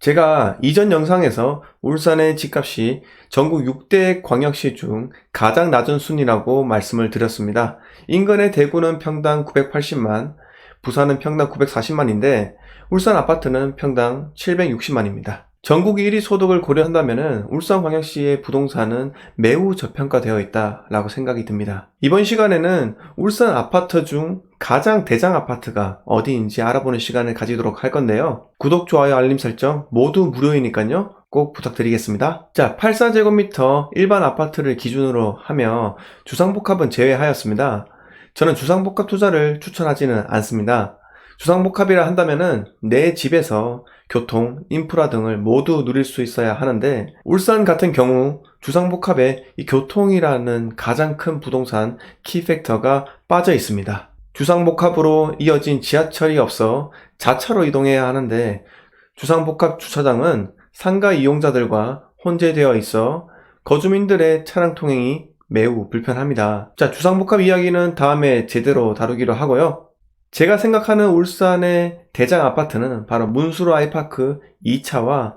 제가 이전 영상에서 울산의 집값이 전국 6대 광역시 중 가장 낮은 순위라고 말씀을 드렸습니다. 인근의 대구는 평당 980만, 부산은 평당 940만인데 울산 아파트는 평당 760만입니다. 전국 1위 소득을 고려한다면 울산광역시의 부동산은 매우 저평가되어 있다라고 생각이 듭니다. 이번 시간에는 울산 아파트 중 가장 대장 아파트가 어디인지 알아보는 시간을 가지도록 할 건데요. 구독, 좋아요, 알림 설정 모두 무료이니까요. 꼭 부탁드리겠습니다. 자, 84제곱미터 일반 아파트를 기준으로 하며 주상복합은 제외하였습니다. 저는 주상복합 투자를 추천하지는 않습니다. 주상복합이라 한다면은 내 집에서 교통, 인프라 등을 모두 누릴 수 있어야 하는데 울산 같은 경우 주상복합에 이 교통이라는 가장 큰 부동산 키팩터가 빠져 있습니다. 주상복합으로 이어진 지하철이 없어 자차로 이동해야 하는데 주상복합 주차장은 상가 이용자들과 혼재되어 있어 거주민들의 차량 통행이 매우 불편합니다. 자, 주상복합 이야기는 다음에 제대로 다루기로 하고요. 제가 생각하는 울산의 대장 아파트는 바로 문수로 아이파크 2차와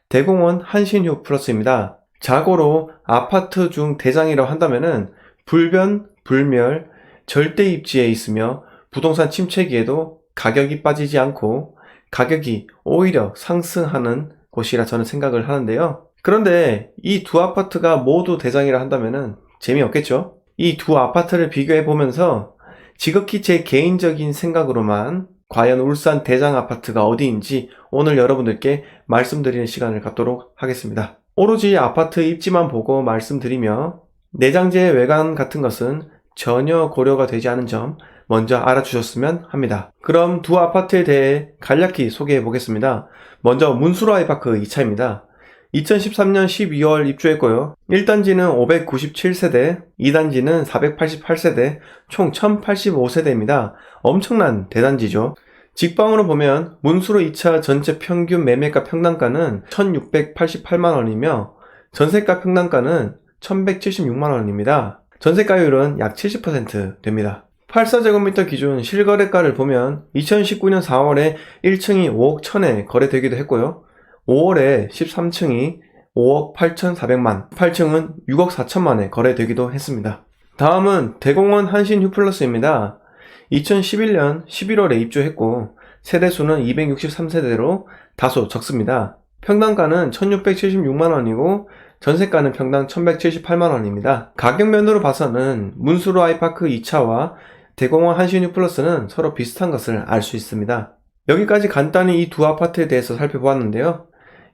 대공원 한신휴 플러스입니다. 자고로 아파트 중 대장이라고 한다면은 불변, 불멸, 절대 입지에 있으며 부동산 침체기에도 가격이 빠지지 않고 가격이 오히려 상승하는 곳이라 저는 생각을 하는데요. 그런데 이 두 아파트가 모두 대장이라 한다면은 재미없겠죠? 이 두 아파트를 비교해 보면서 지극히 제 개인적인 생각으로만 과연 울산 대장 아파트가 어디인지 오늘 여러분들께 말씀드리는 시간을 갖도록 하겠습니다. 오로지 아파트 입지만 보고 말씀드리며 내장재 외관 같은 것은 전혀 고려가 되지 않은 점 먼저 알아주셨으면 합니다. 그럼 두 아파트에 대해 간략히 소개해 보겠습니다. 먼저 문수로 아이파크 2차입니다. 2013년 12월 입주했고요. 1단지는 597세대, 2단지는 488세대, 총 1085세대입니다. 엄청난 대단지죠. 직방으로 보면 문수로 2차 전체 평균 매매가 평당가는 1688만원이며 전세가 평당가는 1176만원입니다. 전세가율은 약 70% 됩니다. 84제곱미터 기준 실거래가를 보면 2019년 4월에 1층이 5억 1000에 거래되기도 했고요. 5월에 13층이 5억 8,400만, 8층은 6억 4천만에 거래되기도 했습니다. 다음은 대공원 한신휴 플러스입니다. 2011년 11월에 입주했고 세대수는 263세대로 다소 적습니다. 평당가는 1676만원이고 전세가는 평당 1178만원입니다. 가격면으로 봐서는 문수로 아이파크 2차와 대공원 한신휴 플러스는 서로 비슷한 것을 알 수 있습니다. 여기까지 간단히 이 두 아파트에 대해서 살펴보았는데요.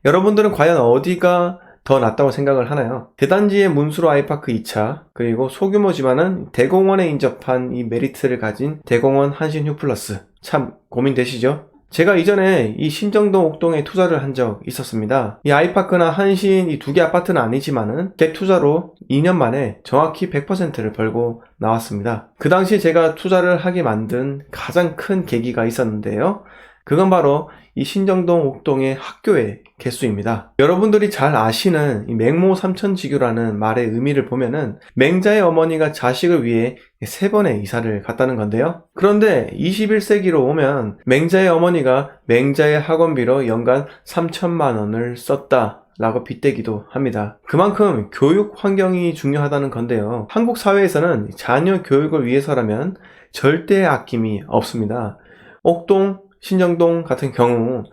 여러분들은 과연 어디가 더 낫다고 생각을 하나요? 대단지의 문수로 아이파크 2차, 그리고 소규모지만은 대공원에 인접한 이 메리트를 가진 대공원 한신휴 플러스. 참 고민되시죠? 제가 이전에 이 신정동 옥동에 투자를 한 적 있었습니다. 이 아이파크나 한신 이 두 개 아파트는 아니지만은 갭 투자로 2년 만에 정확히 100%를 벌고 나왔습니다. 그 당시 제가 투자를 하게 만든 가장 큰 계기가 있었는데요. 그건 바로 이 신정동 옥동의 학교의 개수입니다. 여러분들이 잘 아시는 이 맹모 삼천지교라는 말의 의미를 보면은 맹자의 어머니가 자식을 위해 3번의 이사를 갔다는 건데요. 그런데 21세기로 오면 맹자의 어머니가 맹자의 학원비로 연간 3천만 원을 썼다 라고 빗대기도 합니다. 그만큼 교육 환경이 중요하다는 건데요. 한국 사회에서는 자녀 교육을 위해서라면 절대 아낌이 없습니다. 옥동, 신정동 같은 경우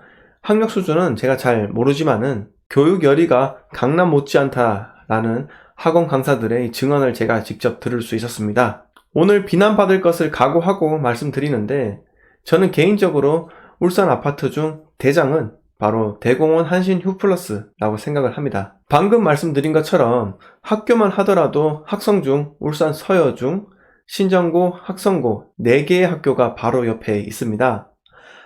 학력 수준은 제가 잘 모르지만은 교육 열의가 강남 못지않다라는 학원 강사들의 증언을 제가 직접 들을 수 있었습니다. 오늘 비난받을 것을 각오하고 말씀드리는데 저는 개인적으로 울산 아파트 중 대장은 바로 대공원 한신휴 플러스라고 생각을 합니다. 방금 말씀드린 것처럼 학교만 하더라도 학성중, 울산 서여중, 신정고, 학성고 4개의 학교가 바로 옆에 있습니다.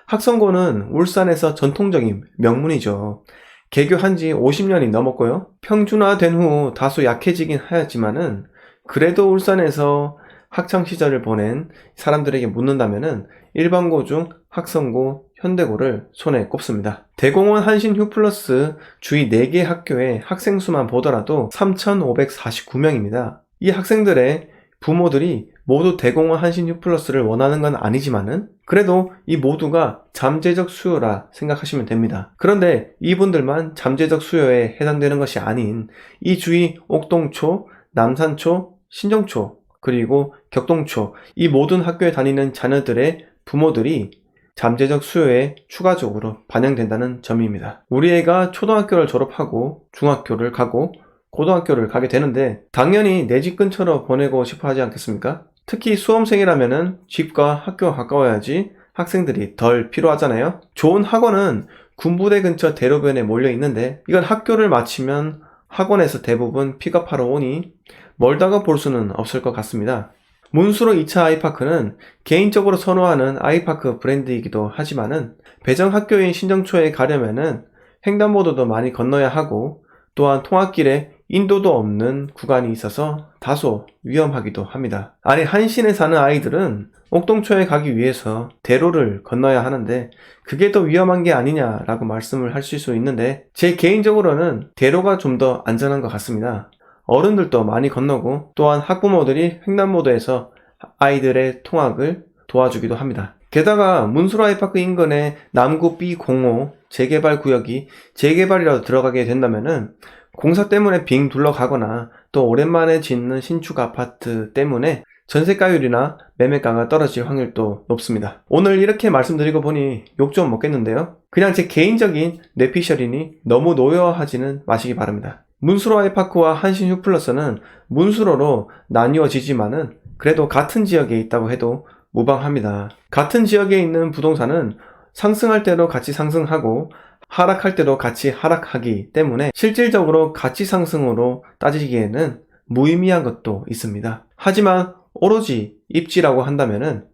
학성고는 울산에서 전통적인 명문이죠. 개교한 지 50년이 넘었고요. 평준화된 후 다소 약해지긴 하였지만은 그래도 울산에서 학창시절을 보낸 사람들에게 묻는다면은 일반고 중 학성고, 현대고를 손에 꼽습니다. 대공원 한신휴 플러스 주위 4개 학교의 학생 수만 보더라도 3,549명입니다. 이 학생들의 부모들이 모두 대공원 한신 휴플러스를 원하는 건 아니지만은 그래도 이 모두가 잠재적 수요라 생각하시면 됩니다. 그런데 이분들만 잠재적 수요에 해당되는 것이 아닌 이 주위 옥동초, 남산초, 신정초, 그리고 격동초 이 모든 학교에 다니는 자녀들의 부모들이 잠재적 수요에 추가적으로 반영된다는 점입니다. 우리 애가 초등학교를 졸업하고 중학교를 가고 고등학교를 가게 되는데 당연히 내 집 근처로 보내고 싶어 하지 않겠습니까? 특히 수험생이라면은 집과 학교가 가까워야지 학생들이 덜 필요하잖아요. 좋은 학원은 군부대 근처 대로변에 몰려 있는데 이건 학교를 마치면 학원에서 대부분 픽업하러 오니 멀다가 볼 수는 없을 것 같습니다. 문수로 2차 아이파크는 개인적으로 선호하는 아이파크 브랜드이기도 하지만은 배정 학교인 신정초에 가려면은 횡단보도도 많이 건너야 하고 또한 통학길에 인도도 없는 구간이 있어서 다소 위험하기도 합니다. 아니 한신에 사는 아이들은 옥동초에 가기 위해서 대로를 건너야 하는데 그게 더 위험한 게 아니냐라고 말씀을 하실 수 있는데 제 개인적으로는 대로가 좀 더 안전한 것 같습니다. 어른들도 많이 건너고 또한 학부모들이 횡단보도에서 아이들의 통학을 도와주기도 합니다. 게다가 문수로 아이파크 인근의 남구 B05 재개발 구역이 재개발이라도 들어가게 된다면은 공사 때문에 빙 둘러가거나 또 오랜만에 짓는 신축 아파트 때문에 전세가율이나 매매가가 떨어질 확률도 높습니다. 오늘 이렇게 말씀드리고 보니 욕 좀 먹겠는데요. 그냥 제 개인적인 뇌피셜이니 너무 노여워하지는 마시기 바랍니다. 문수로 아이파크와 한신 휴플러스는 문수로로 나뉘어지지만은 그래도 같은 지역에 있다고 해도 무방합니다. 같은 지역에 있는 부동산은 상승할 때도 같이 상승하고 하락할 때도 같이 하락하기 때문에 실질적으로 가치 상승으로 따지기에는 무의미한 것도 있습니다. 하지만 오로지 입지라고 한다면은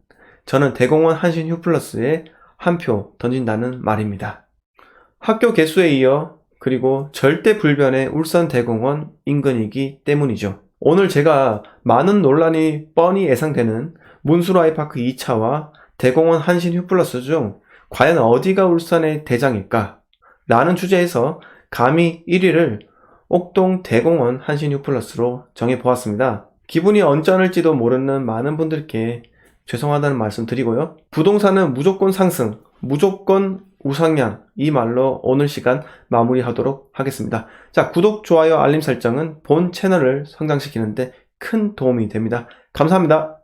저는 대공원 한신 휴플러스에 한 표 던진다는 말입니다. 학교 개수에 이어 그리고 절대 불변의 울산 대공원 인근이기 때문이죠. 오늘 제가 많은 논란이 뻔히 예상되는 문수로 아이파크 2차와 대공원 한신 휴플러스 중 과연 어디가 울산의 대장일까? 라는 주제에서 감히 1위를 옥동 대공원 한신 휴플러스로 정해보았습니다. 기분이 언짢을지도 모르는 많은 분들께 죄송하다는 말씀 드리고요. 부동산은 무조건 상승, 무조건 우상향 이 말로 오늘 시간 마무리하도록 하겠습니다. 자, 구독, 좋아요, 알림 설정은 본 채널을 성장시키는데 큰 도움이 됩니다. 감사합니다.